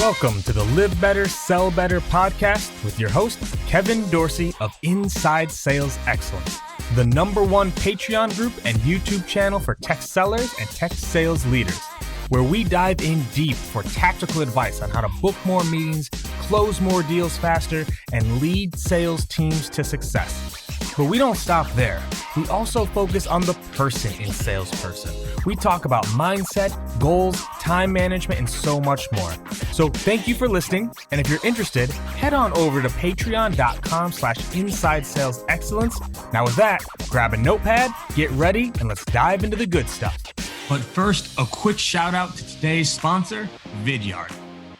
Welcome to the Live Better, Sell Better podcast with your host, Kevin Dorsey of Inside Sales Excellence, the #1 Patreon group and YouTube channel for tech sellers and tech sales leaders, where we dive in deep for tactical advice on how to book more meetings, close more deals faster, and lead sales teams to success. But we don't stop there. We also focus on the person in salesperson. We talk about mindset, goals, time management, and so much more. So thank you for listening. And if you're interested, head on over to patreon.com/inside sales excellence. Now with that, grab a notepad, get ready, and let's dive into the good stuff. But first, a quick shout out to today's sponsor, Vidyard.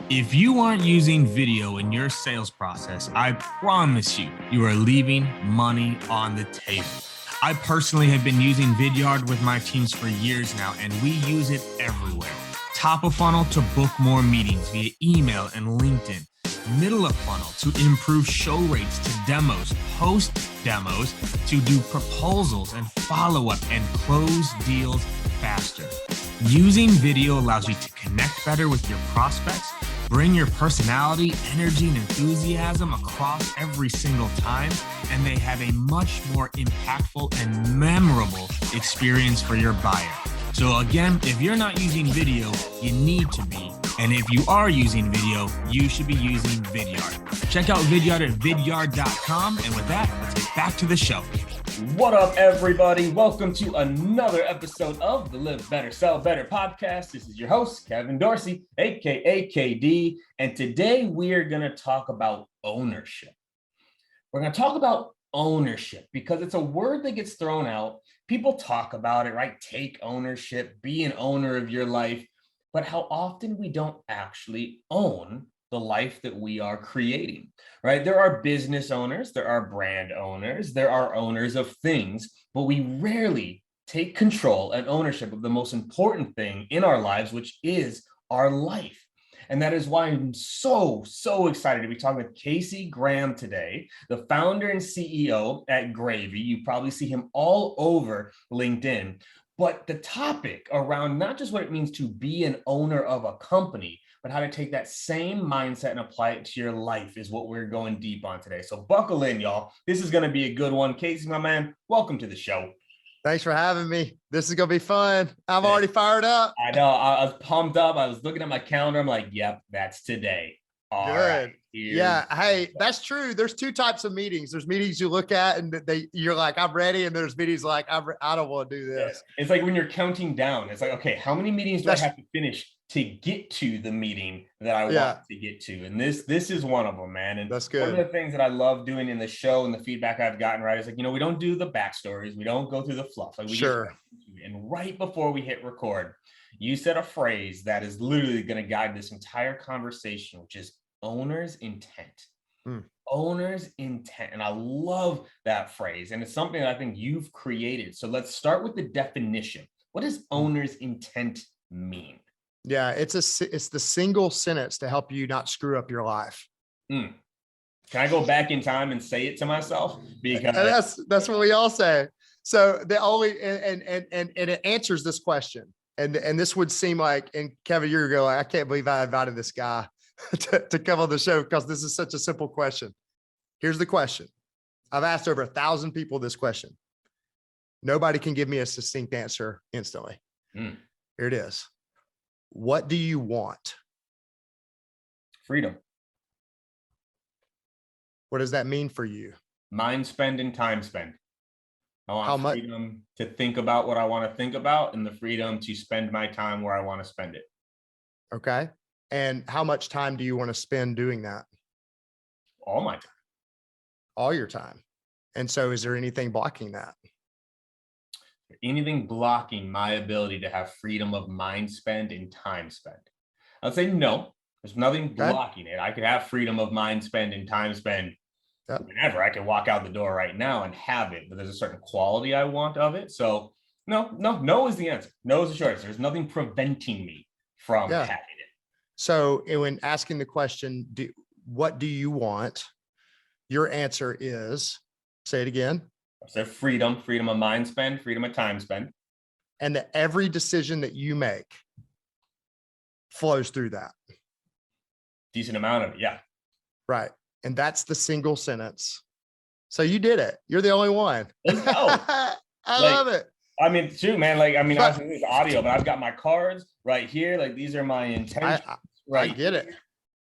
If you aren't using video in your sales process, I promise you are leaving money on the table. I personally have been using Vidyard with my teams for years now, and we use it everywhere. Top of funnel to book more meetings via email and LinkedIn. Middle of funnel to improve show rates to demos, post demos to do proposals and follow-up and close deals faster. Using video allows you to connect better with your prospects, bring your personality, energy, and enthusiasm across every single time, and they have a much more impactful and memorable experience for your buyer. So again, if you're not using video, you need to be. And if you are using video, you should be using Vidyard. Check out Vidyard at vidyard.com. And with that, let's get back to the show. What up, everybody? Welcome to another episode of the Live Better, Sell Better podcast. This is your host, Kevin Dorsey, aka KD. And today we are going to talk about ownership. We're going to talk about ownership because it's a word that gets thrown out. People talk about it, right? Take ownership, be an owner of your life. But how often we don't actually own the life that we are creating, right? There are business owners, there are brand owners, there are owners of things, but we rarely take control and ownership of the most important thing in our lives, which is our life. And that is why I'm so excited to be talking with Casey Graham today, the founder and CEO at Gravy. You probably see him all over LinkedIn. But the topic around not just what it means to be an owner of a company, but how to take that same mindset and apply it to your life is what we're going deep on today. So buckle in, y'all. This is going to be a good one. Casey, my man, welcome to the show. Thanks for having me. This is going to be fun. I'm already fired up. I know. I was pumped up. I was looking at my calendar. I'm like, yep, that's today. All Good. Right, yeah. Hey, that's true. There's two types of meetings. There's meetings you look at and you're like, I'm ready. And there's meetings like, I don't want to do this. It's like when you're counting down, it's like, okay, how many meetings do I have to finish to get to the meeting that I want to get to? And this is one of them, man. And that's good. One of the things that I love doing in the show and the feedback I've gotten, right, is like, we don't do the backstories. We don't go through the fluff. Like we and right before we hit record, you said a phrase that is literally going to guide this entire conversation, which is owner's intent. Owner's intent. And I love that phrase. And it's something that I think you've created. So let's start with the definition. What does owner's intent mean? Yeah, it's the single sentence to help you not screw up your life. Can I go back in time and say it to myself? Because that's what we all say. So the only and it answers this question. And this would seem like, and Kevin, you're going, I can't believe I invited this guy to come on the show because this is such a simple question. Here's the question. I've asked over 1,000 people this question. Nobody can give me a succinct answer instantly. Here it is. What do you want? Freedom. What does that mean for you? Mind spend and time spend. I want freedom to think about what I want to think about and the freedom to spend my time where I want to spend it. Okay. And how much time do you want to spend doing that? All my time. All your time. And so is there anything blocking that? Anything blocking my ability to have freedom of mind spend and time spend? I'd say no, there's nothing blocking it. I could have freedom of mind spend and time spend whenever. I can walk out the door right now and have it, but there's a certain quality I want of it. So no is the answer. No is the short answer. There's nothing preventing me from having it. So when asking the question, what do you want? Your answer is, say it again. I said freedom of mind spend, freedom of time spend. And that every decision that you make flows through that. Decent amount of it. Yeah. Right. And that's the single sentence. So you did it. You're the only one. Let's go. I Like, love it. I mean, too, man. Like, I mean, But- obviously this is audio, but I've got my cards right here. Like, these are my intentions. I get it. Here.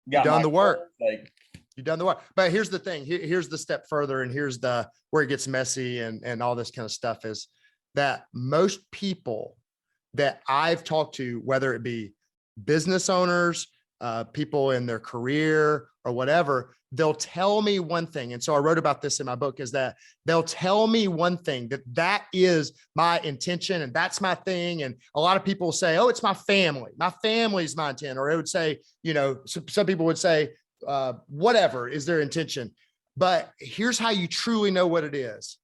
You've done the work. Cards, like, You've done the work. But here's the thing. Here's the step further, and here's the where it gets messy and all this kind of stuff is that most people that I've talked to, whether it be business owners, people in their career or whatever, they'll tell me one thing. And so I wrote about this in my book, is that they'll tell me one thing, that is my intention and that's my thing. And a lot of people say, oh, it's my family. My family's my intent. Or it would say, you know, some people would say, whatever is their intention. But here's how you truly know what it is.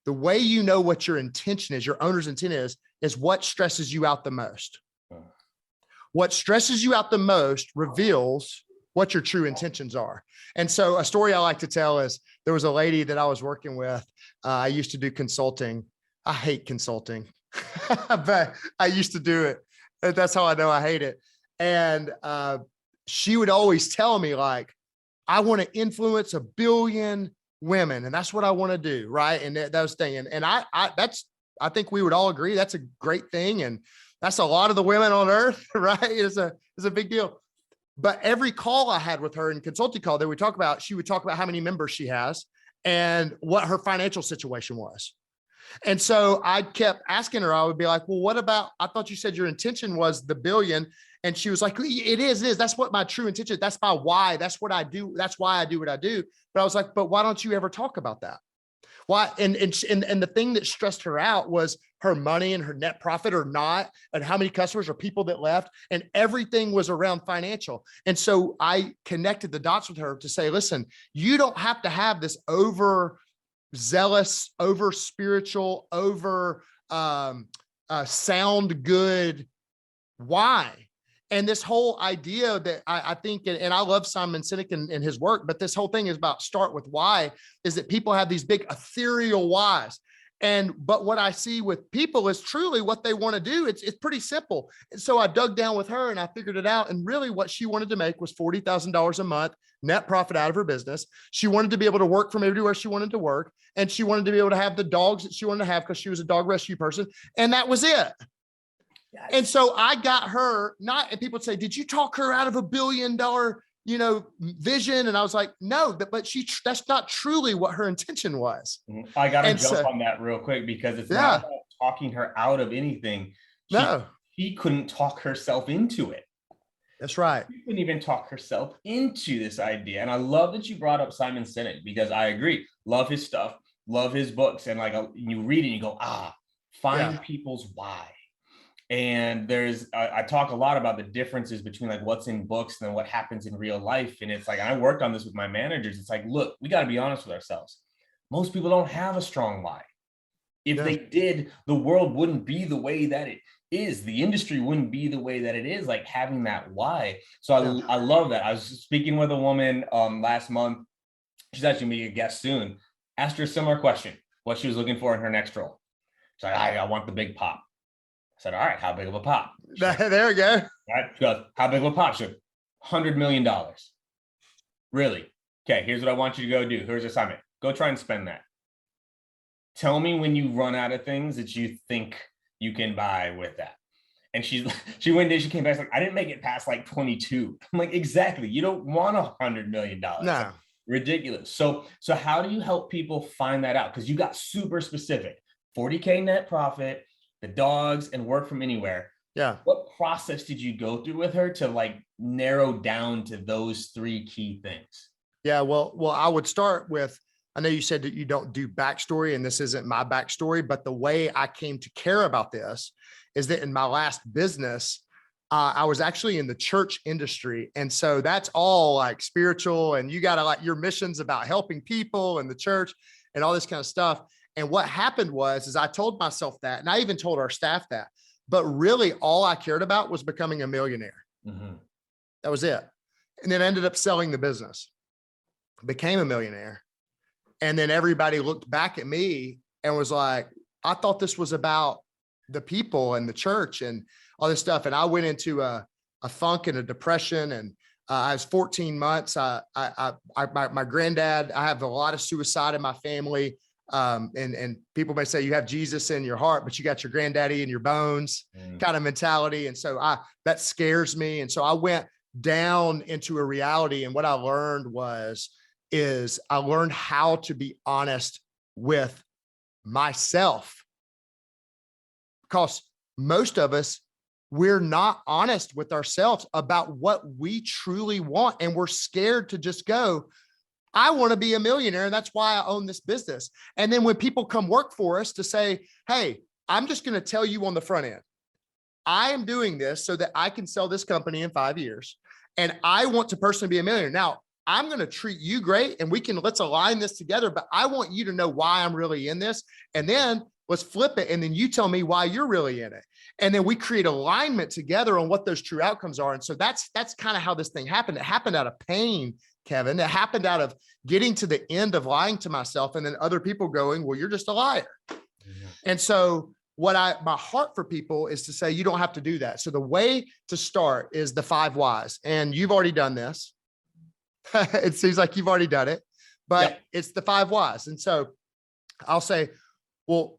The way you know what your intention is, your owner's intent is what stresses you out the most. What stresses you out the most reveals what your true intentions are. And so a story I like to tell is there was a lady that I was working with. I used to do consulting. I hate consulting, but I used to do it. That's how I know I hate it. And she would always tell me, like, I want to influence 1 billion women. And that's what I want to do. Right. And that was thing. And I think we would all agree that's a great thing. And that's a lot of the women on earth, right? It's a big deal. But every call I had with her in consulting call that she would talk about how many members she has and what her financial situation was. And so I kept asking her, I would be like, well, what about, I thought you said your intention was the billion. And she was like, it is. That's what my true intention is. That's my why. That's what I do. That's why I do what I do. But I was like, but why don't you ever talk about that? Why? And the thing that stressed her out was her money and her net profit or not, and how many customers or people that left, and everything was around financial. And so I connected the dots with her to say, listen, you don't have to have this over zealous, over spiritual, over sound good why. And this whole idea that I think, and I love Simon Sinek and his work, but this whole thing is about start with why, is that people have these big ethereal whys. But what I see with people is truly what they want to do. It's pretty simple. And so I dug down with her and I figured it out. And really what she wanted to make was $40,000 a month net profit out of her business. She wanted to be able to work from everywhere she wanted to work. And she wanted to be able to have the dogs that she wanted to have because she was a dog rescue person. And that was it. Yes. And so I got her and people would say, did you talk her out of $1 billion, vision? And I was like, no, but that's not truly what her intention was. I got to jump on that real quick because it's not about talking her out of anything. She couldn't talk herself into it. That's right. She couldn't even talk herself into this idea. And I love that you brought up Simon Sinek because I agree. Love his stuff, love his books. And like you read it and you go, find people's why. And I talk a lot about the differences between like what's in books and what happens in real life. And it's like, I worked on this with my managers. It's like, look, we got to be honest with ourselves. Most people don't have a strong why. If they did, the world wouldn't be the way that it is. The industry wouldn't be the way that it is, like having that why. So I love that. I was speaking with a woman last month. She's actually going to be a guest soon. Asked her a similar question, what she was looking for in her next role. She's like, I want the big pop. I said, all right, how big of a pop? There we go. All right, she goes, how big of a pop? She goes, $100 million. Really? Okay, here's what I want you to go do. Here's your assignment. Go try and spend that. Tell me when you run out of things that you think you can buy with that. And she went in, she came back, like, I didn't make it past like 22. I'm like, exactly. You don't want $100 million. No. Like, ridiculous. So how do you help people find that out? Because you got super specific. 40K net profit, the dogs, and work from anywhere. Yeah. What process did you go through with her to like narrow down to those 3 key things? Yeah. Well, I would start with, I know you said that you don't do backstory, and this isn't my backstory, but the way I came to care about this is that in my last business, I was actually in the church industry. And so that's all like spiritual, and you got to like your mission's about helping people in the church and all this kind of stuff. And what happened is I told myself that, and I even told our staff that, but really all I cared about was becoming a millionaire. Mm-hmm. That was it. And then I ended up selling the business, became a millionaire. And then everybody looked back at me and was like, I thought this was about the people and the church and all this stuff. And I went into a funk and a depression, and I was 14 months. My granddad, I have a lot of suicide in my family. And people may say you have Jesus in your heart, but you got your granddaddy in your bones kind of mentality. And so that scares me. And so I went down into a reality. And what I learned is I learned how to be honest with myself, because most of us, we're not honest with ourselves about what we truly want. And we're scared to just go, I want to be a millionaire. And that's why I own this business. And then when people come work for us to say, hey, I'm just going to tell you on the front end, I am doing this so that I can sell this company in 5 years. And I want to personally be a millionaire. Now, I'm going to treat you great and let's align this together, but I want you to know why I'm really in this. And then let's flip it. And then you tell me why you're really in it. And then we create alignment together on what those true outcomes are. And so that's kind of how this thing happened. It happened out of pain, Kevin. It happened out of getting to the end of lying to myself and then other people going, well, you're just a liar. Mm-hmm. And so my heart for people is to say, you don't have to do that. So the way to start is the 5 whys. And you've already done this. It seems like you've already done it, but It's the 5 whys. And so I'll say, well,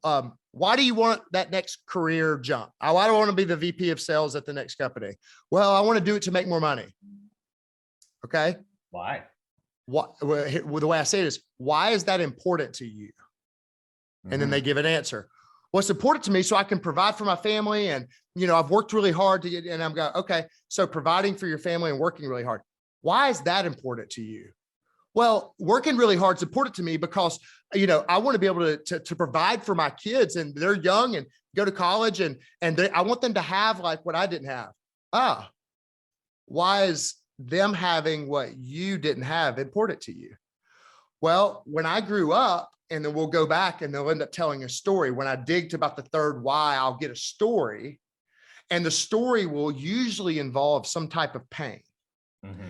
why do you want that next career jump? Why do I want to be the VP of sales at the next company? Well, I want to do it to make more money. Okay. Why? Well, the way I say it is, why is that important to you? And then they give an answer. Well, it's important to me so I can provide for my family. And, I've worked really hard to get, and I'm going, okay, so providing for your family and working really hard. Why is that important to you? Well, working really hard is important to me because, I want to be able to provide for my kids, and they're young and go to college, and I want them to have like what I didn't have. Why is them having what you didn't have important to you? Well, when I grew up, and then we'll go back and they'll end up telling a story. When I dig to about the 3rd why, I'll get a story, and the story will usually involve some type of pain. Mm-hmm.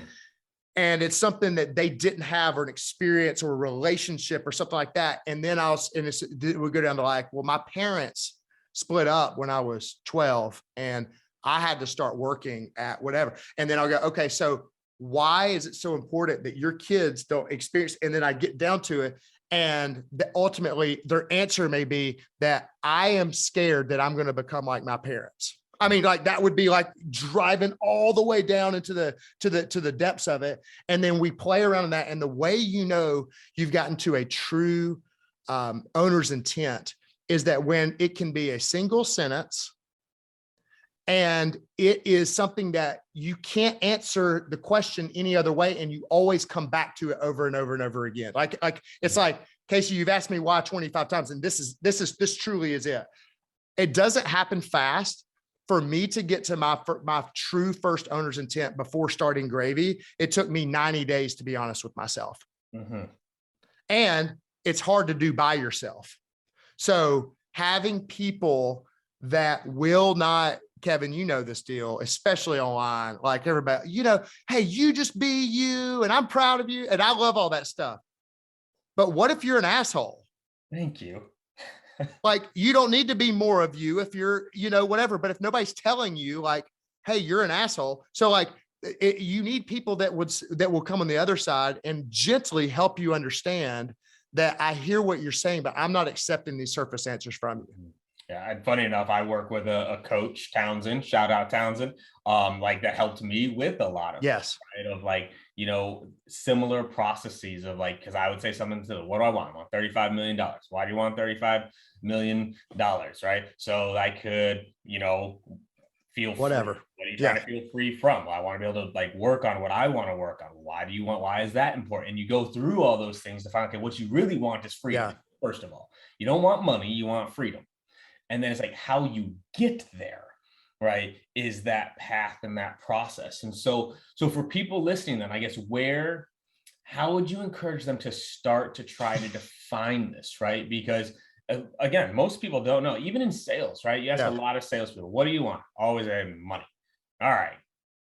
And it's something that they didn't have, or an experience or a relationship or something like that. And then we'll go down to like, well, my parents split up when I was 12 and I had to start working at whatever. And then I'll go, okay, so why is it so important that your kids don't experience? And then I get down to it. And ultimately their answer may be that I am scared that I'm going to become like my parents. I mean, like that would be like driving all the way down into the depths of it. And then we play around in that. And the way you've gotten to a true owner's intent is that when it can be a single sentence, and it is something that you can't answer the question any other way, and you always come back to it over and over and over again. Like it's like, Casey, you've asked me why 25 times, and this truly is it. It doesn't happen fast. For me to get to my true first owner's intent before starting Gravy, it took me 90 days, to be honest with myself. Mm-hmm. And it's hard to do by yourself. So having people that will not, Kevin, this deal, especially online, like everybody, hey, you just be you, and I'm proud of you. And I love all that stuff. But what if you're an asshole? Thank you. Like, you don't need to be more of you if you're, whatever. But if nobody's telling you like, hey, you're an asshole. So like you need people that will come on the other side and gently help you understand that I hear what you're saying, but I'm not accepting these surface answers from you. Yeah. And funny enough, I work with a coach, Townsend, shout out Townsend, like that helped me with a lot of, right, of like, similar processes of like, cause I would say something to, what do I want? I want $35 million. Why do you want $35 million? Right. So I could, feel whatever. Free. What are you trying to feel free from? Well, I want to be able to like work on what I want to work on. Why is that important? And you go through all those things to find, okay, what you really want is freedom. Yeah. First of all, you don't want money, you want freedom. And then it's like how you get there, right, is that path and that process. And so for people listening, then I guess how would you encourage them to start to try to define this, right? Because again, most people don't know, even in sales, right? You ask a lot of salespeople, what do you want? Always money. All right,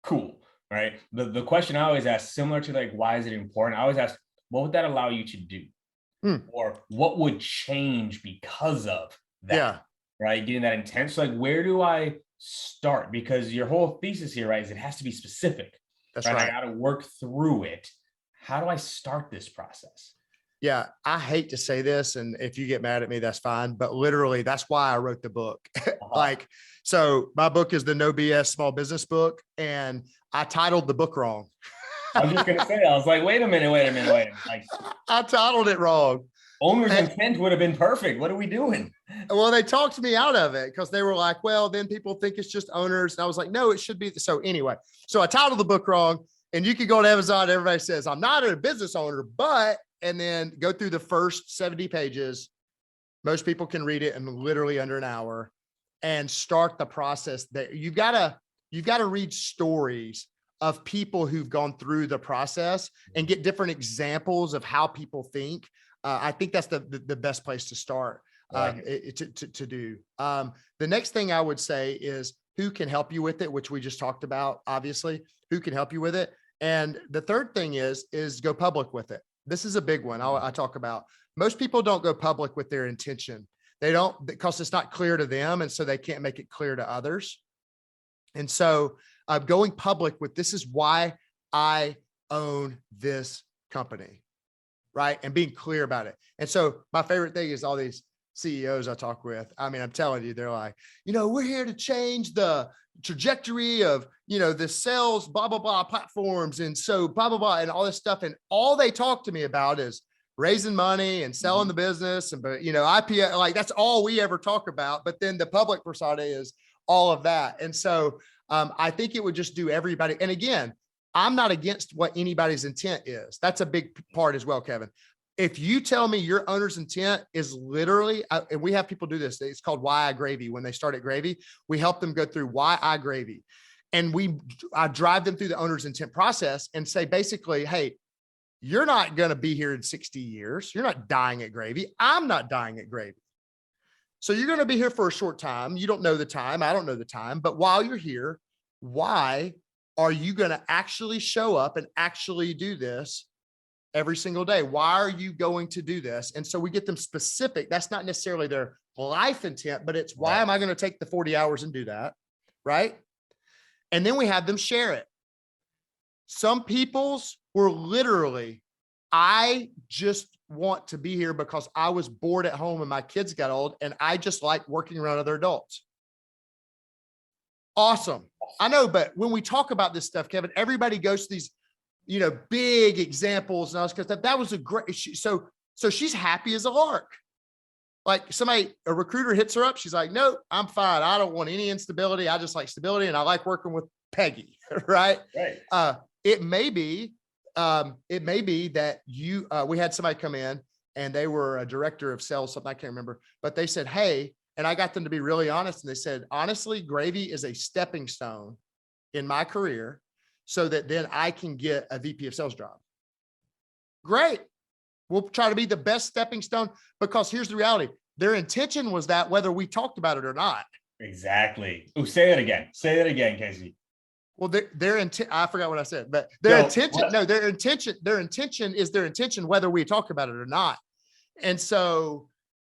cool, right? The question I always ask, similar to like, why is it important? I always ask, what would that allow you to do? Or what would change because of that? Yeah. Right? Getting that intent. So like, where do I start? Because your whole thesis here, right, is it has to be specific. That's right? right. I got to work through it. How do I start this process? Yeah, I hate to say this, and if you get mad at me, that's fine. But literally, that's why I wrote the book. Like, so my book is the No B.S. small business book, and I titled the book wrong. I was just gonna say, I was like, wait a minute. Like, I titled it wrong. owner's intent would have been perfect. What are we doing? Well, they talked me out of it because they were like, well, then people think it's just owners. And I was like, no, it should be. So anyway, so I titled the book wrong, and you can go on Amazon. Everybody says, I'm not a business owner, but, and then go through the first 70 pages. Most people can read it in literally under an hour and start the process. That you've got to read stories of people who've gone through the process and get different examples of how people think. I think that's the best place to start to do. The next thing I would say is who can help you with it, which we just talked about, obviously, who can help you with it. And the third thing is go public with it. This is a big one I talk about. Most people don't go public with their intention. They don't, because it's not clear to them. And so they can't make it clear to others. And so going public with, this is why I own this company, right? And being clear about it. And so my favorite thing is all these CEOs I talk with. I mean, I'm telling you, they're like, we're here to change the trajectory of, the sales, blah, blah, blah platforms. And so blah, blah, blah, and all this stuff. And all they talk to me about is raising money and selling the business. And, but, IPO, like that's all we ever talk about. But then the public persona is all of that. And so I think it would just do everybody. And again, I'm not against what anybody's intent is. That's a big part as well, Kevin. If you tell me your owner's intent is literally, and we have people do this, it's called Why I Gravy. When they start at Gravy, we help them go through Why I Gravy. And I drive them through the owner's intent process and say, basically, hey, you're not going to be here in 60 years. You're not dying at Gravy. I'm not dying at Gravy. So you're going to be here for a short time. You don't know the time. I don't know the time. But while you're here, why are you going to actually show up and actually do this every single day? Why are you going to do this? And so we get them specific. That's not necessarily their life intent, but it's why am I going to take the 40 hours and do that? Right. And then we have them share it. Some people's were literally, I just want to be here because I was bored at home and my kids got old and I just like working around other adults. Awesome. I know, but when we talk about this stuff, Kevin, everybody goes to these, big examples and all this kind of stuff. That was a great, so she's happy as a lark. Like a recruiter hits her up. She's like, no, I'm fine. I don't want any instability. I just like stability. And I like working with Peggy. Right. It may be that we had somebody come in and they were a director of sales, something I can't remember, but they said, hey, and I got them to be really honest. And they said, honestly, Gravy is a stepping stone in my career so that then I can get a VP of sales job. Great. We'll try to be the best stepping stone, because here's the reality. Their intention was that whether we talked about it or not. Exactly. Oh, say that again. Say that again, Casey. Well, their intent, I forgot what I said, but their intention is their intention, whether we talk about it or not. And so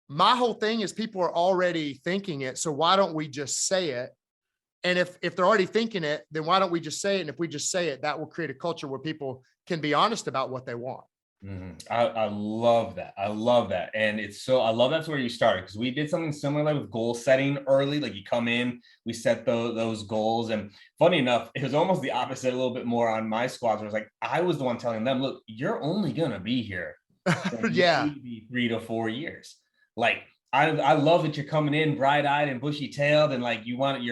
my whole thing is people are already thinking it. So why don't we just say it? And if they're already thinking it, then why don't we just say it? And if we just say it, that will create a culture where people can be honest about what they want. I love that. I love that. And I love that's where you started, because we did something similar with goal setting early. Like you come in, we set those goals. And funny enough, it was almost the opposite, a little bit more on my squads. Where it was like, I was the one telling them, look, you're only going to be here for maybe 3 to 4 years. Like, I love that you're coming in bright-eyed and bushy-tailed and like you want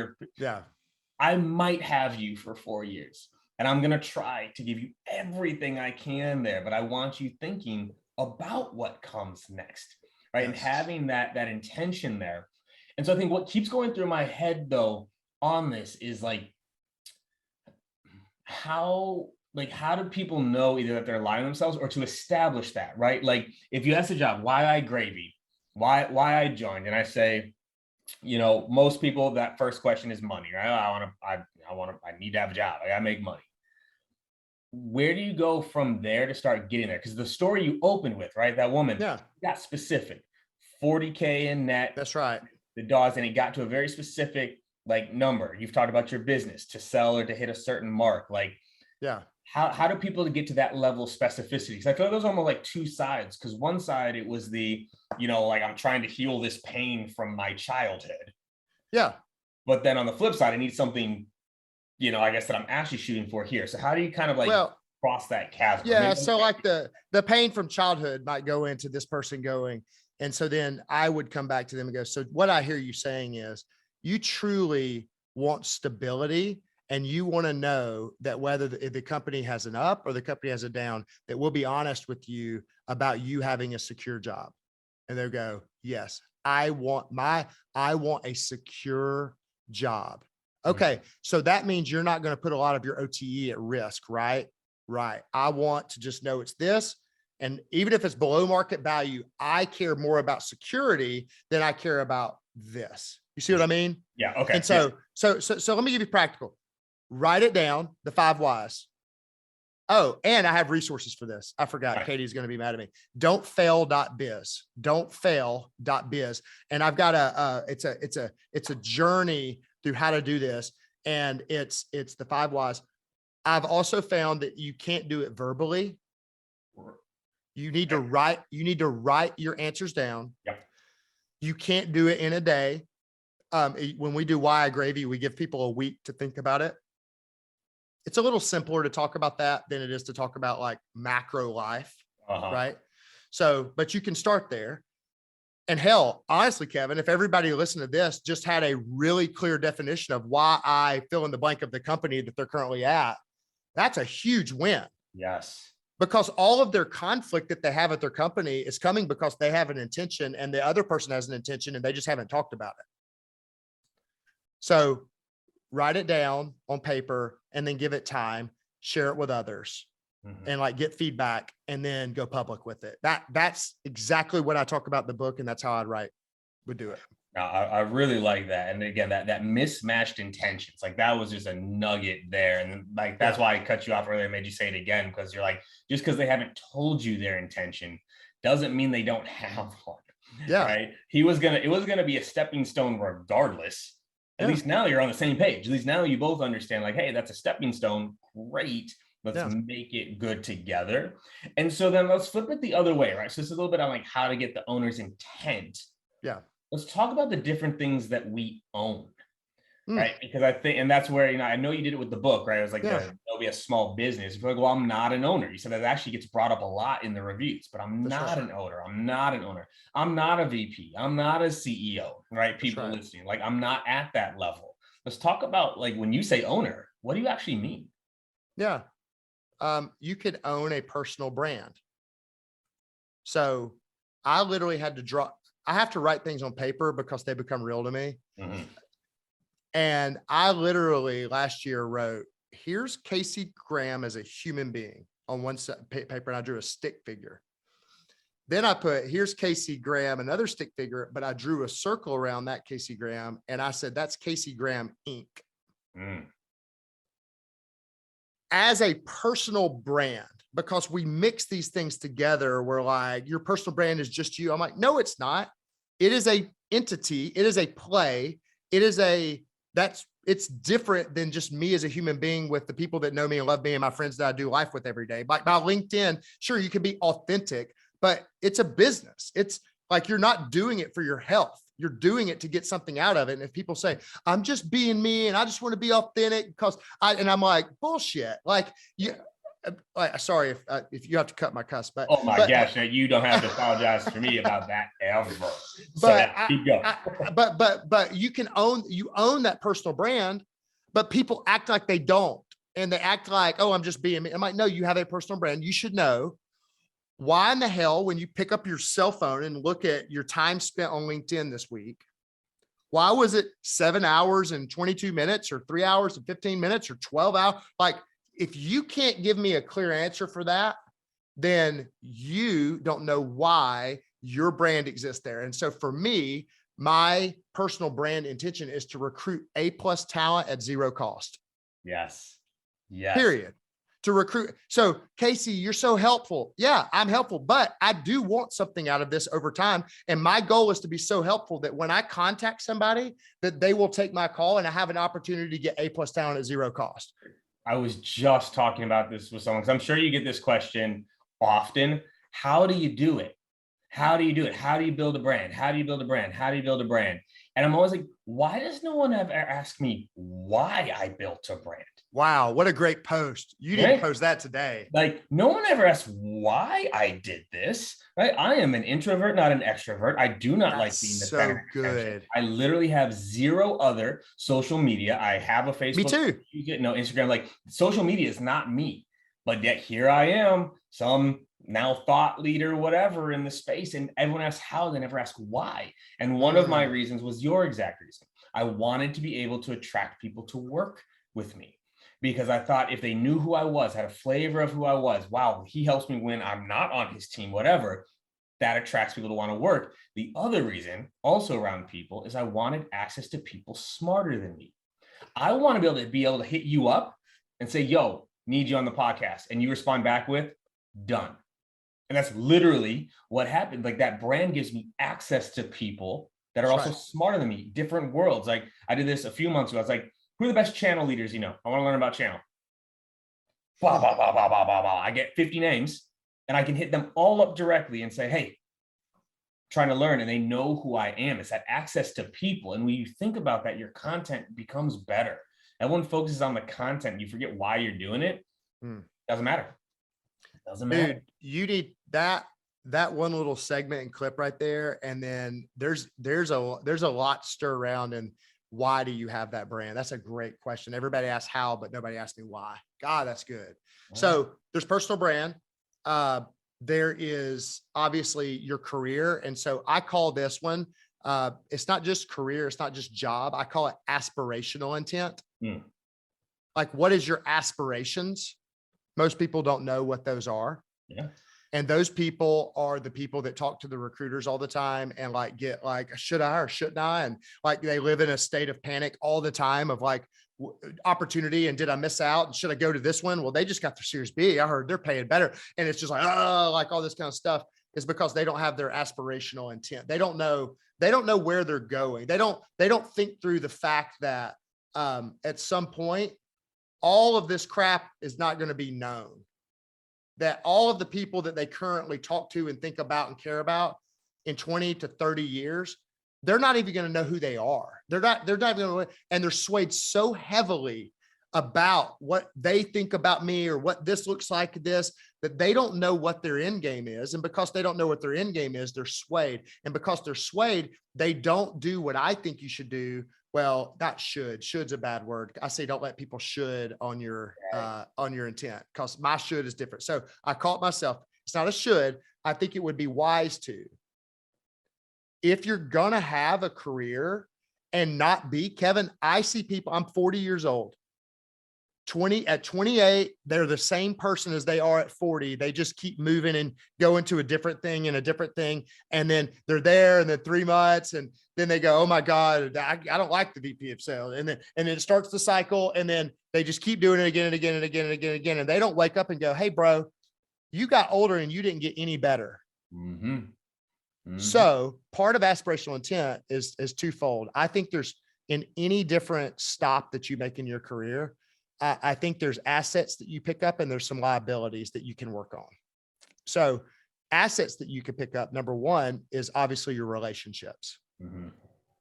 I might have you for 4 years. And I'm going to try to give you everything I can there, but I want you thinking about what comes next, right? Yes. And having that intention there. And so I think what keeps going through my head though on this is like, how do people know either that they're lying to themselves or to establish that, right? Like if you ask the job, why I Gravy, why I joined, and I say, most people, that first question is money, right? I need to have a job. I gotta make money. Where do you go from there to start getting there? Because the story you opened with, right? That woman got specific, 40K in net. That's right. The dogs, and it got to a very specific like number. You've talked about your business to sell or to hit a certain mark. Like Yeah. How do people get to that level of specificity? Because I feel like those are almost like two sides. Because one side, it was the, like I'm trying to heal this pain from my childhood. Yeah. But then on the flip side, I need something, I guess that I'm actually shooting for here. So how do you kind of like cross that chasm? Yeah. So like the pain from childhood might go into this person going. And so then I would come back to them and go, so what I hear you saying is you truly want stability. And you want to know that whether the company has an up or the company has a down, that we'll be honest with you about you having a secure job. And they'll go, yes, I want a secure job. Okay. Mm-hmm. So that means you're not going to put a lot of your OTE at risk, right? Right. I want to just know it's this. And even if it's below market value, I care more about security than I care about this. You see what I mean? Yeah. Okay. And so let me give you practical. Write it down, the 5 whys. Oh, and I have resources for this. I forgot. Right. Katie's going to be mad at me. Don't fail.biz. Don't fail.biz. And I've got it's a journey through how to do this. And it's the 5 whys. I've also found that you can't do it verbally. You need to write your answers down. Yep. You can't do it in a day. When we do Why I Gravy, we give people a week to think about it. It's a little simpler to talk about that than it is to talk about like macro life. Right. So, but you can start there. And hell, honestly, Kevin, if everybody listened to this just had a really clear definition of why I fill in the blank of the company that they're currently at, that's a huge win. Yes. Because all of their conflict that they have at their company is coming because they have an intention and the other person has an intention and they just haven't talked about it. So write it down on paper and then give it time, share it with others and like get feedback and then go public with it. That's exactly what I talk about in the book. And that's how would do it. I really like that. And again, that mismatched intentions, like that was just a nugget there. And like, that's why I cut you off earlier and made you say it again, because you're like, just because they haven't told you their intention doesn't mean they don't have one. Yeah. Right. It was going to be a stepping stone regardless. At least now you're on the same page. At least now you both understand like, hey, that's a stepping stone. Great. Let's make it good together. And so then let's flip it the other way, right? So it's a little bit on like how to get the owner's intent. Yeah. Let's talk about the different things that we own, right? Because I think, and that's where, I know you did it with the book, right? It was like, there'll be a small business. You're like, well, I'm not an owner. You said that actually gets brought up a lot in the reviews, but I'm not an owner. I'm not an owner. I'm not a VP. I'm not a CEO, right? People listening, like I'm not at that level. Let's talk about like, when you say owner, what do you actually mean? Yeah. You could own a personal brand. So I literally had to I have to write things on paper because they become real to me. And I literally last year wrote, here's Casey Graham as a human being on one paper. And I drew a stick figure. Then I put, here's Casey Graham, another stick figure, but I drew a circle around that Casey Graham. And I said, that's Casey Graham Inc. As a personal brand, because we mix these things together. We're like, your personal brand is just you. I'm like, no, it's not. It is a entity. It is a play. It's different than just me as a human being with the people that know me and love me and my friends that I do life with every day. Like by LinkedIn, sure, you can be authentic, but it's a business. It's like, you're not doing it for your health. You're doing it to get something out of it. And if people say, I'm just being me and I just want to be authentic because I'm like, bullshit. Like sorry if you have to cut my cuss, but oh my gosh, you don't have to apologize for me about that ever. Keep going. But you own that personal brand, but people act like they don't. And they act like, oh, I'm just being me. I'm like, no, you have a personal brand. You should know. Why in the hell, when you pick up your cell phone and look at your time spent on LinkedIn this week, why was it 7 hours and 22 minutes or 3 hours and 15 minutes or 12 hours? Like, if you can't give me a clear answer for that, then you don't know why your brand exists there. And so for me, my personal brand intention is to recruit A+ talent at zero cost. Yes. Period. To recruit. So Casey, you're so helpful. Yeah, I'm helpful, but I do want something out of this over time. And my goal is to be so helpful that when I contact somebody, that they will take my call and I have an opportunity to get A+ talent at zero cost. I was just talking about this with someone, because I'm sure you get this question often. How do you do it? How do you do it? How do you build a brand? How do you build a brand? How do you build a brand? And I'm always like, why does no one ever ask me why I built a brand? Wow, what a great post. You need to post that today. Like, no one ever asked why I did this, right? I am an introvert, not an extrovert. I do not like being the center of attention. I literally have zero other social media. I have a Facebook. Me too. You get no Instagram. Like, social media is not me, but yet here I am, some now thought leader, whatever in the space. And everyone asks how, they never ask why. And one of my reasons was your exact reason. I wanted to be able to attract people to work with me, because I thought if they knew who I was, had a flavor of who I was, wow, he helps me when I'm not on his team, whatever, that attracts people to want to work. The other reason, also around people, is I wanted access to people smarter than me. I want to be able to hit you up and say, yo, need you on the podcast. And you respond back with, done. And that's literally what happened. Like, that brand gives me access to people that are also smarter than me, different worlds. Like, I did this a few months ago. I was like, who are the best channel leaders you know? I want to learn about channel. Blah, blah, blah, blah, blah, blah, blah. I get 50 names and I can hit them all up directly and say, hey, trying to learn, and they know who I am. It's that access to people. And when you think about that, your content becomes better. Everyone focuses on the content. You forget why you're doing it. Doesn't matter. Doesn't matter. Dude, you need that one little segment and clip right there. And then there's a lot to stir around. And why do you have that brand? That's a great question. Everybody asks how, but nobody asks me why. God, that's good. So there's personal brand. There is obviously your career. And so I call this one, it's not just career. It's not just job. I call it aspirational intent. Like, what is your aspirations? Most people don't know what those are. Yeah. And those people are the people that talk to the recruiters all the time and like get like, should I or shouldn't I? And like, they live in a state of panic all the time of like opportunity. And did I miss out? And should I go to this one? Well, they just got their Series B. I heard they're paying better. And it's just like, oh, like all this kind of stuff is because they don't have their aspirational intent. They don't know where they're going. They don't think through the fact that at some point, all of this crap is not going to be known. That all of the people that they currently talk to and think about and care about in 20 to 30 years, they're not even going to know who they are. They're not even going to, and they're swayed so heavily about what they think about me or what this looks like that they don't know what their end game is. And because they don't know what their end game is, they're swayed. And because they're swayed, they don't do what I think you should do. Well, not should. Should's a bad word. I say don't let people should on your intent, because my should is different. So I call it myself. It's not a should. I think it would be wise to. If you're going to have a career and not be, Kevin, I see people, I'm 40 years old. At 28, they're the same person as they are at 40. They just keep moving and go into a different thing and a different thing. And then they're there and then 3 months. And then they go, oh my God, I don't like the VP of sales. And then it starts the cycle. And then they just keep doing it again and again and again and again and again. And they don't wake up and go, hey bro, you got older and you didn't get any better. So part of aspirational intent is twofold. I think there's, in any different stop that you make in your career, I think there's assets that you pick up and there's some liabilities that you can work on. So assets that you can pick up, number one is obviously your relationships.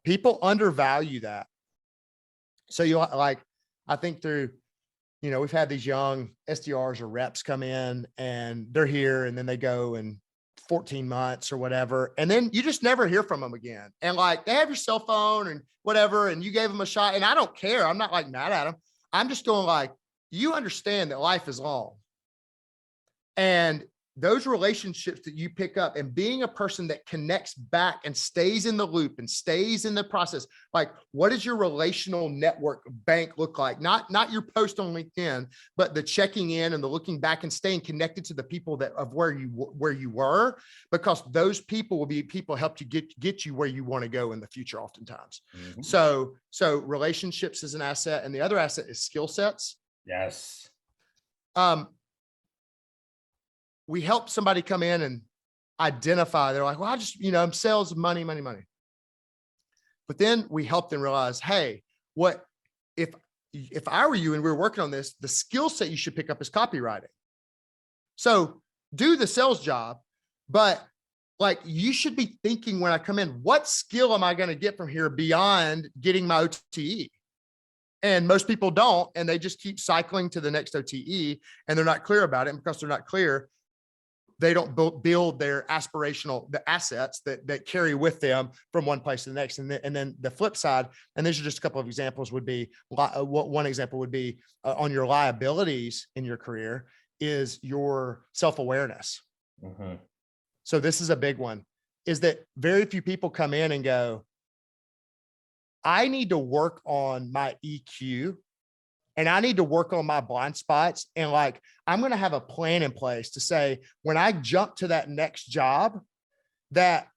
People undervalue that. So I think through, we've had these young SDRs or reps come in and they're here and then they go in 14 months or whatever. And then you just never hear from them again. And like, they have your cell phone and whatever, and you gave them a shot, and I don't care. I'm not like mad at them. I'm just going like, you understand that life is long. And those relationships that you pick up and being a person that connects back and stays in the loop and stays in the process, like what does your relational network bank look like? Not your post on LinkedIn, but the checking in and the looking back and staying connected to the people of where you were, because those people will be people helped you get you where you want to go in the future oftentimes. So relationships is an asset, and the other asset is skill sets. Yes. We help somebody come in and identify. They're like, well, I just, I'm sales, money. But then we help them realize, hey, what if if I were you and we were working on this, the skill set you should pick up is copywriting. So do the sales job, but like you should be thinking when I come in, what skill am I going to get from here beyond getting my OTE? And most people don't, and they just keep cycling to the next OTE and they're not clear about it. And because they're not clear, they don't build their the assets that carry with them from one place to the next. And then the flip side, and these are just a couple of examples, would be one example would be on your liabilities in your career is your self-awareness. Mm-hmm. So this is a big one, is that very few people come in and go, I need to work on my EQ and I need to work on my blind spots. And like, I'm going to have a plan in place to say, when I jump to that next job, that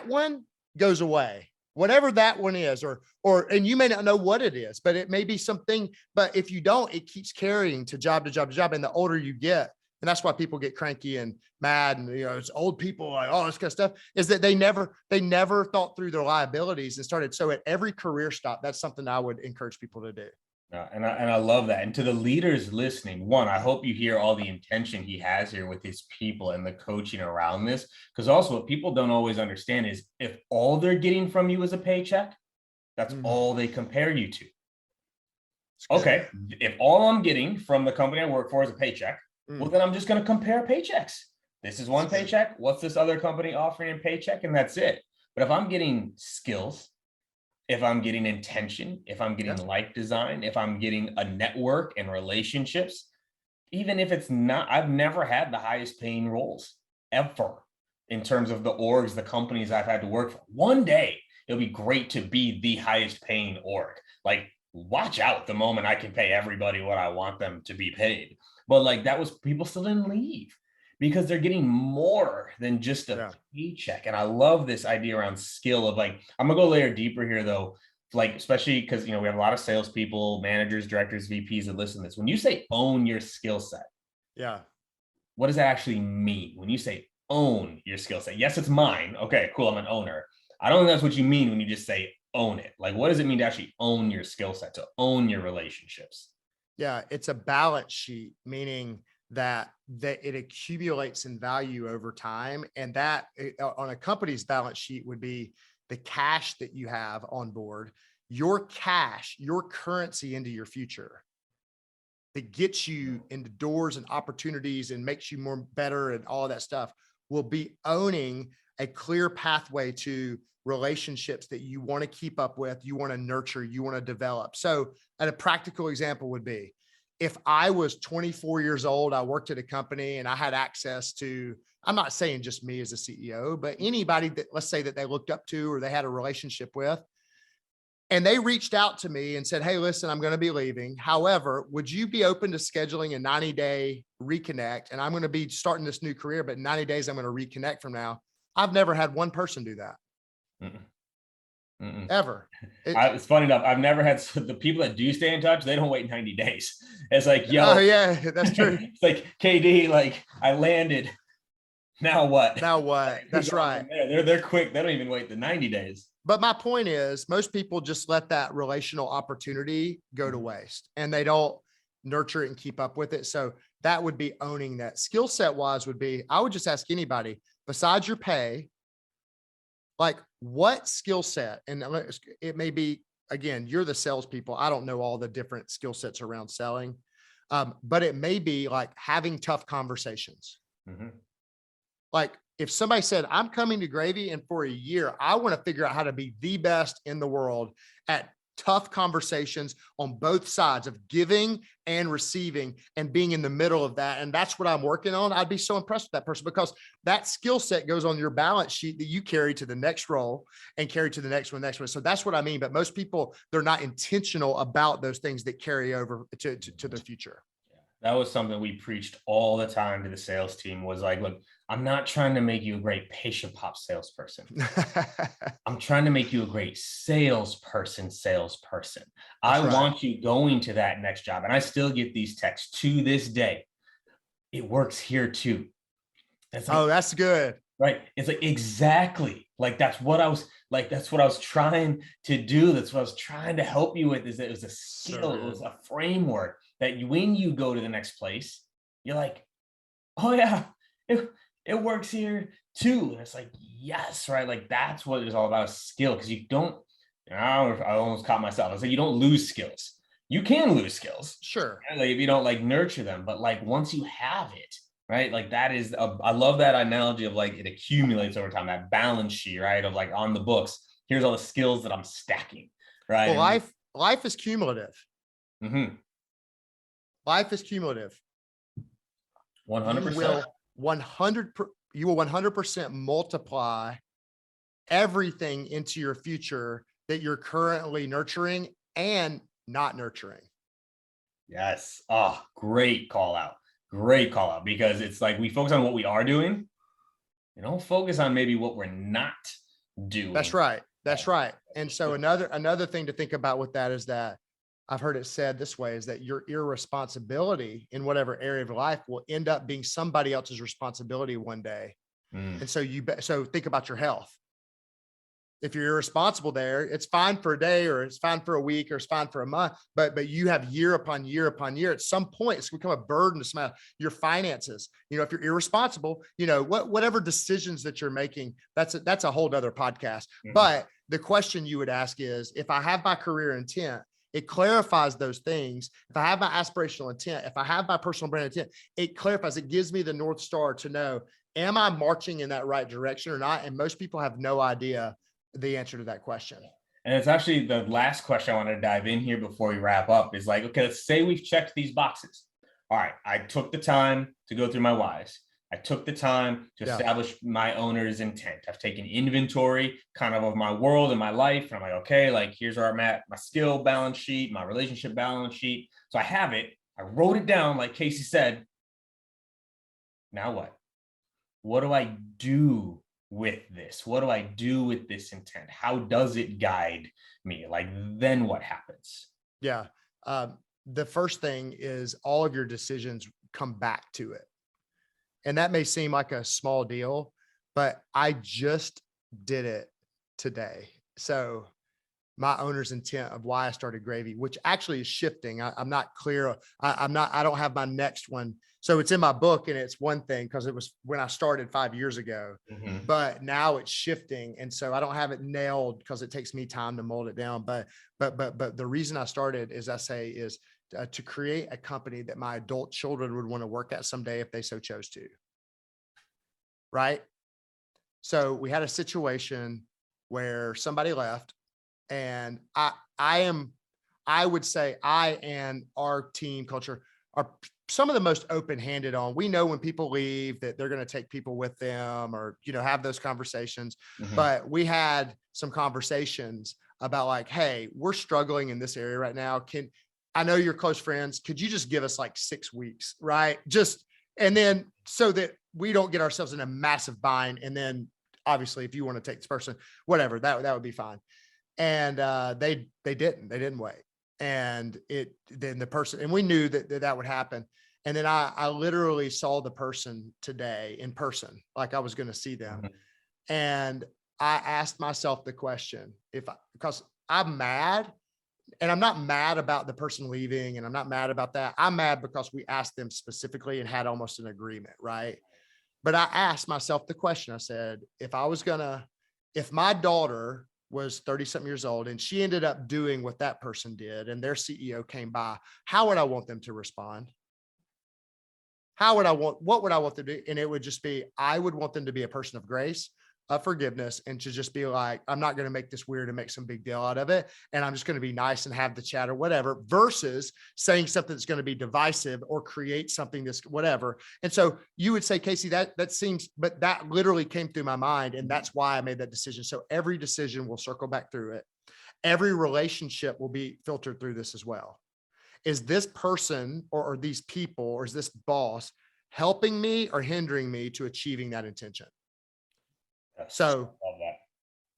one goes away, whatever that one is, and you may not know what it is, but it may be something, but if you don't, it keeps carrying to job to job to job. And the older you get, and that's why people get cranky and mad. And, it's old people like all this kind of stuff, is that they never thought through their liabilities and started. So at every career stop, that's something I would encourage people to do. And I love that. And to the leaders listening, one, I hope you hear all the intention he has here with his people and the coaching around this. Because also what people don't always understand is if all they're getting from you is a paycheck, that's all they compare you to. Okay, if all I'm getting from the company I work for is a paycheck, well, then I'm just going to compare paychecks. This is one paycheck. What's this other company offering in paycheck? And that's it. But if I'm getting skills, if I'm getting intention, if I'm getting life design, if I'm getting a network and relationships, even if it's not, I've never had the highest paying roles ever in terms of the orgs, the companies I've had to work for. One day it'll be great to be the highest paying org. Like, watch out the moment I can pay everybody what I want them to be paid. But like, that was, people still didn't leave because they're getting more than just a paycheck. And I love this idea around skill of like, I'm gonna go a layer deeper here though, like, especially because, we have a lot of salespeople, managers, directors, VPs that listen to this. When you say own your skill set, what does that actually mean? When you say own your skill set, yes, it's mine. Okay, cool. I'm an owner. I don't think that's what you mean when you just say own it. Like, what does it mean to actually own your skill set, to own your relationships? Yeah, it's a balance sheet, meaning that it accumulates in value over time. And that on a company's balance sheet would be the cash that you have on board, your cash, your currency into your future that gets you into doors and opportunities and makes you more better and all of that stuff will be owning a clear pathway to relationships that you want to keep up with, you want to nurture, you want to develop. So a practical example would be, if I was 24 years old, I worked at a company and I had access to, I'm not saying just me as a CEO, but anybody that, let's say, that they looked up to or they had a relationship with, and they reached out to me and said, hey, listen, I'm going to be leaving. However, would you be open to scheduling a 90-day reconnect? And I'm going to be starting this new career, but in 90 days, I'm going to reconnect from now. I've never had one person do that. Ever. It's funny enough. I've never had the people that do stay in touch. They don't wait 90 days. It's like, yo, oh yeah, that's true. It's like KD, like I landed. Now what? Now what? That's right. They're quick. They don't even wait the 90 days. But my point is, most people just let that relational opportunity go to waste and they don't nurture it and keep up with it. So that would be owning that. Skill set wise would be, I would just ask anybody besides your pay, like what skill set, and it may be, again, you're the salespeople. I don't know all the different skill sets around selling, but it may be like having tough conversations. Like if somebody said, I'm coming to Gravy and for a year, I want to figure out how to be the best in the world at tough conversations on both sides of giving and receiving and being in the middle of that. And that's what I'm working on. I'd be so impressed with that person because that skill set goes on your balance sheet that you carry to the next role and carry to the next one. So that's what I mean. But most people, they're not intentional about those things that carry over to the future. That was something we preached all the time to the sales team was like, look, I'm not trying to make you a great patient pop salesperson. I'm trying to make you a great salesperson. I want you going to that next job. And I still get these texts to this day. It works here too. Like, oh, that's good. Right. It's like, exactly. Like, that's what I was trying to do. That's what I was trying to help you with, is that it was a skill. It was a framework that when you go to the next place, you're like, oh yeah, it works here too. And it's like, yes, right. Like, that's what it's all about, skill. Cause you don't, I almost caught myself. I was like, you don't lose skills. You can lose skills. Sure. Like, if you don't like nurture them, but like once you have it, right? Like, that is, I love that analogy of like, it accumulates over time, that balance sheet, right? Of like, on the books, here's all the skills that I'm stacking, right? Well, life is cumulative. Mm-hmm. Life is cumulative. 100%. You will 100% multiply everything into your future that you're currently nurturing and not nurturing. Yes. Oh, great call out. Great call out, because it's like, we focus on what we are doing. We don't focus on maybe what we're not doing. That's right. That's right. And so another thing to think about with that is that I've heard it said this way, is that your irresponsibility in whatever area of life will end up being somebody else's responsibility one day. And so so think about your health. If you're irresponsible there, it's fine for a day, or it's fine for a week, or it's fine for a month, but you have year upon year upon year. At some point, it's become a burden to smell your finances. If you're irresponsible, whatever decisions that you're making, that's a whole other podcast. But the question you would ask is, if I have my career intent, it clarifies those things. If I have my aspirational intent, if I have my personal brand intent, it clarifies, it gives me the North Star to know, am I marching in that right direction or not? And most people have no idea the answer to that question. And it's actually the last question I want to dive in here before we wrap up, is like, okay, let's say we've checked these boxes. All right, I took the time to go through my whys. I took the time to establish my owner's intent. I've taken inventory kind of my world and my life. And I'm like, okay, like, here's where I'm at, my skill balance sheet, my relationship balance sheet. So I have it. I wrote it down, like Casey said. Now what? What do I do with this? What do I do with this intent? How does it guide me? Like, then what happens? Yeah. The first thing is, all of your decisions come back to it. And that may seem like a small deal, but I just did it today. So my owner's intent of why I started Gravy, which actually is shifting. I'm not clear. I don't have my next one. So it's in my book, and it's one thing because it was when I started 5 years ago, but now it's shifting. And so I don't have it nailed because it takes me time to mold it down. But the reason I started, as I say, is to create a company that my adult children would want to work at someday if they so chose to. Right. So we had a situation where somebody left, and I would say I and our team culture are some of the most open-handed on. We know when people leave that they're going to take people with them, or, have those conversations. But we had some conversations about like, hey, we're struggling in this area right now. I know you're close friends. Could you just give us like 6 weeks? Right. And then so that we don't get ourselves in a massive bind. And then obviously, if you want to take this person, whatever, that would be fine. And they didn't wait. And then the person, and we knew that would happen. And then I literally saw the person today in person, like I was going to see them. And I asked myself the question, because I'm mad, and I'm not mad about the person leaving, and I'm not mad about that. I'm mad because we asked them specifically and had almost an agreement. Right. But I asked myself the question. I said, if my daughter was 30 something years old and she ended up doing what that person did, and their CEO came by, how would I want them to respond? What would I want them to do? And it would just be, I would want them to be a person of grace, of forgiveness, and to just be like, I'm not going to make this weird and make some big deal out of it. And I'm just going to be nice and have the chat or whatever, versus saying something that's going to be divisive or create something that's whatever. And so you would say, Casey, that seems, but that literally came through my mind. And that's why I made that decision. So every decision will circle back through it. Every relationship will be filtered through this as well. Is this person or these people, or is this boss helping me or hindering me to achieving that intention? So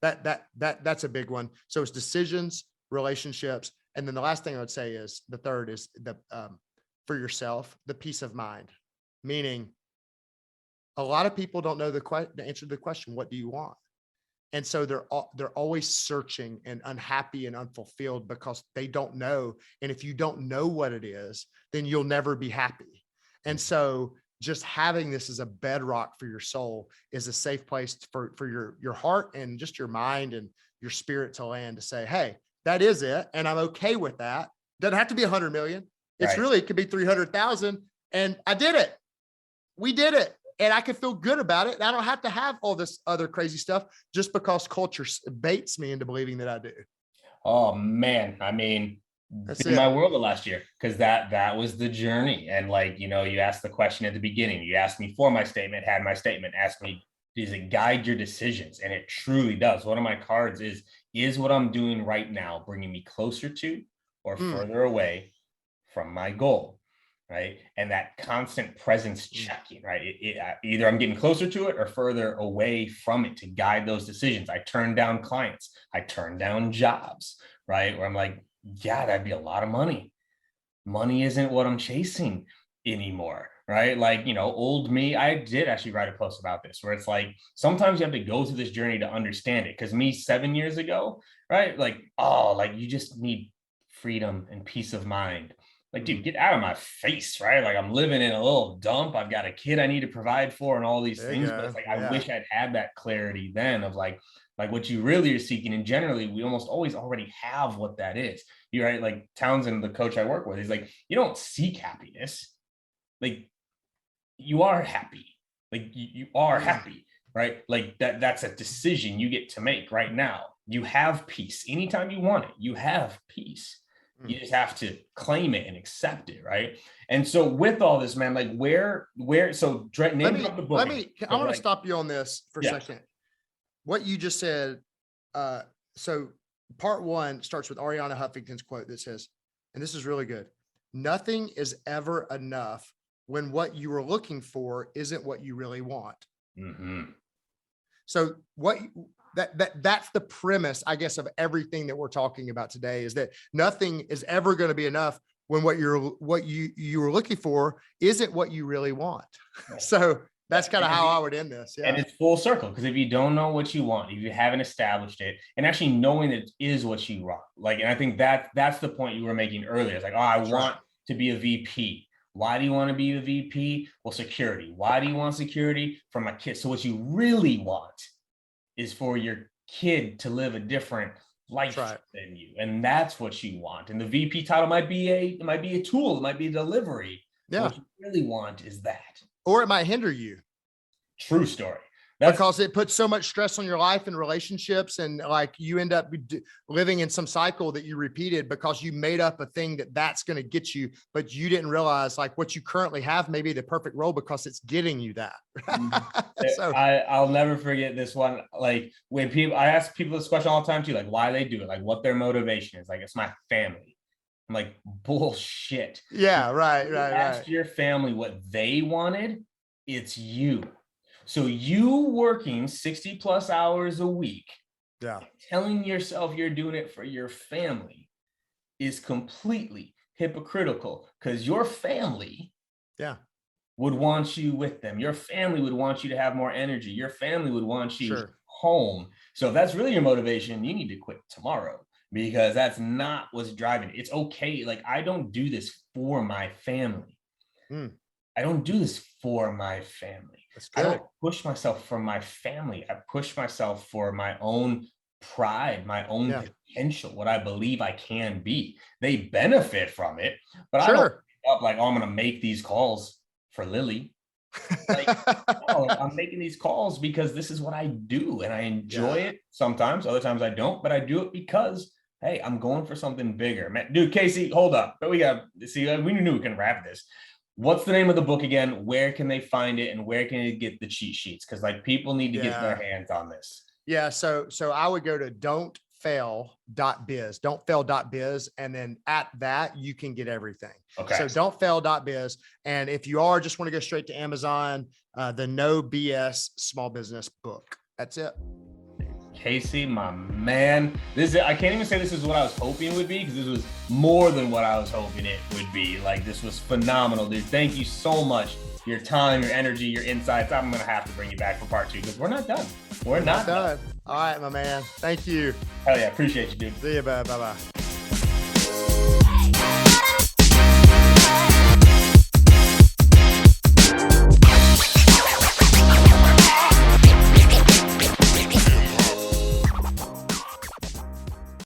that's a big one. So it's decisions, relationships. And then the last thing I would say is the third is for yourself, the peace of mind, meaning A lot of people don't know the answer to the question, what do you want? And so they're always searching and unhappy and unfulfilled because they don't know. And if you don't know what it is, then you'll never be happy. And so just having this as a bedrock for your soul is a safe place for your heart and just your mind and your spirit to land, to say, hey, that is it. And I'm okay with that. Doesn't have to be 100 million. It's really, it could be 300,000. And I did it. We did it. And I can feel good about it. And I don't have to have all this other crazy stuff just because culture baits me into believing that I do. Oh man. I mean, that's in my world the last year, because that was the journey. And like, you know, you asked the question at the beginning, you asked me for my statement, had my statement, asked me, does it guide your decisions? And it truly does. One of my cards is what I'm doing right now bringing me closer to or further away from my goal? Right. And that constant presence checking, right? Either I'm getting closer to it or further away from it to guide those decisions. I turn down clients. I turn down jobs, right? Where I'm like, yeah, that'd be a lot of money. Money isn't what I'm chasing anymore, right? Like, you know, old me, I did actually write a post about this where it's like, sometimes you have to go through this journey to understand it. Because me 7 years ago, right? Like, oh, like you just need freedom and peace of mind. Like, dude, get out of my face, right? Like I'm living in a little dump. I've got a kid I need to provide for and all these things. But it's like, I wish I'd had that clarity then of like what you really are seeking. And generally, we almost always already have what that is. You're right. Like Townsend, the coach I work with, he's like, you don't seek happiness. Like you are happy. Like you are happy, right? Like that's a decision you get to make right now. You have peace. Anytime you want it, you have peace. You just have to claim it and accept it, right? And so with all this, man, like where, so name drop the book. I want to stop you on this for a second. What you just said, so part one starts with Ariana Huffington's quote that says, and this is really good, nothing is ever enough when what you were looking for isn't what you really want. So that's the premise, I guess, of everything that we're talking about today, is that nothing is ever going to be enough when what you were looking for isn't what you really want. So that's kind of how I would end this. Yeah. And it's full circle, because if you don't know what you want, if you haven't established it, and actually knowing that it is what you want, like, and I think that's the point you were making earlier. It's like, oh, I want to be a VP. Why do you want to be a VP? Well, security. Why do you want security? For my kids. So what you really want is for your kid to live a different life than you. And that's what you want. And the VP title might be a tool. It might be a delivery. Yeah. What you really want is that. Or it might hinder you. True story. Because it puts so much stress on your life and relationships, and like you end up living in some cycle that you repeated because you made up a thing that's going to get you, but you didn't realize like what you currently have may be the perfect role because it's getting you that. So I'll never forget this one. Like when I ask people this question all the time too, like why they do it, like what their motivation is. Like, it's my family. I'm like, bullshit. Yeah, right. Ask your family what they wanted. It's you. So you working 60 plus hours a week, telling yourself you're doing it for your family is completely hypocritical, because your family would want you with them. Your family would want you to have more energy. Your family would want you home. So if that's really your motivation, you need to quit tomorrow, because that's not what's driving it. It's okay. Like, I don't do this for my family. I don't do this for my family. I don't push myself for my family. I push myself for my own pride, my own potential, what I believe I can be. They benefit from it, but I don't pick up like, oh, I'm going to make these calls for Lily. Like, no, I'm making these calls because this is what I do, and I enjoy it sometimes. Other times I don't, but I do it because, hey, I'm going for something bigger. Man, dude, Casey, hold up. But we knew we can wrap this. What's the name of the book again? Where can they find it, and where can they get the cheat sheets? Because like people need to get their hands on this. Yeah. So I would go to don'tfail.biz, don'tfail.biz. And then at that, you can get everything. Okay. So don'tfail.biz. And if you just want to go straight to Amazon, the No B.S. small business book. That's it. Casey, my man, I can't even say this is what I was hoping it would be, because this was more than what I was hoping it would be. Like, this was phenomenal, dude. Thank you so much your time, your energy, your insights. I'm going to have to bring you back for part 2 because we're not done. We're not done. All right, my man. Thank you. Hell yeah. Appreciate you, dude. See you, bud. Bye-bye.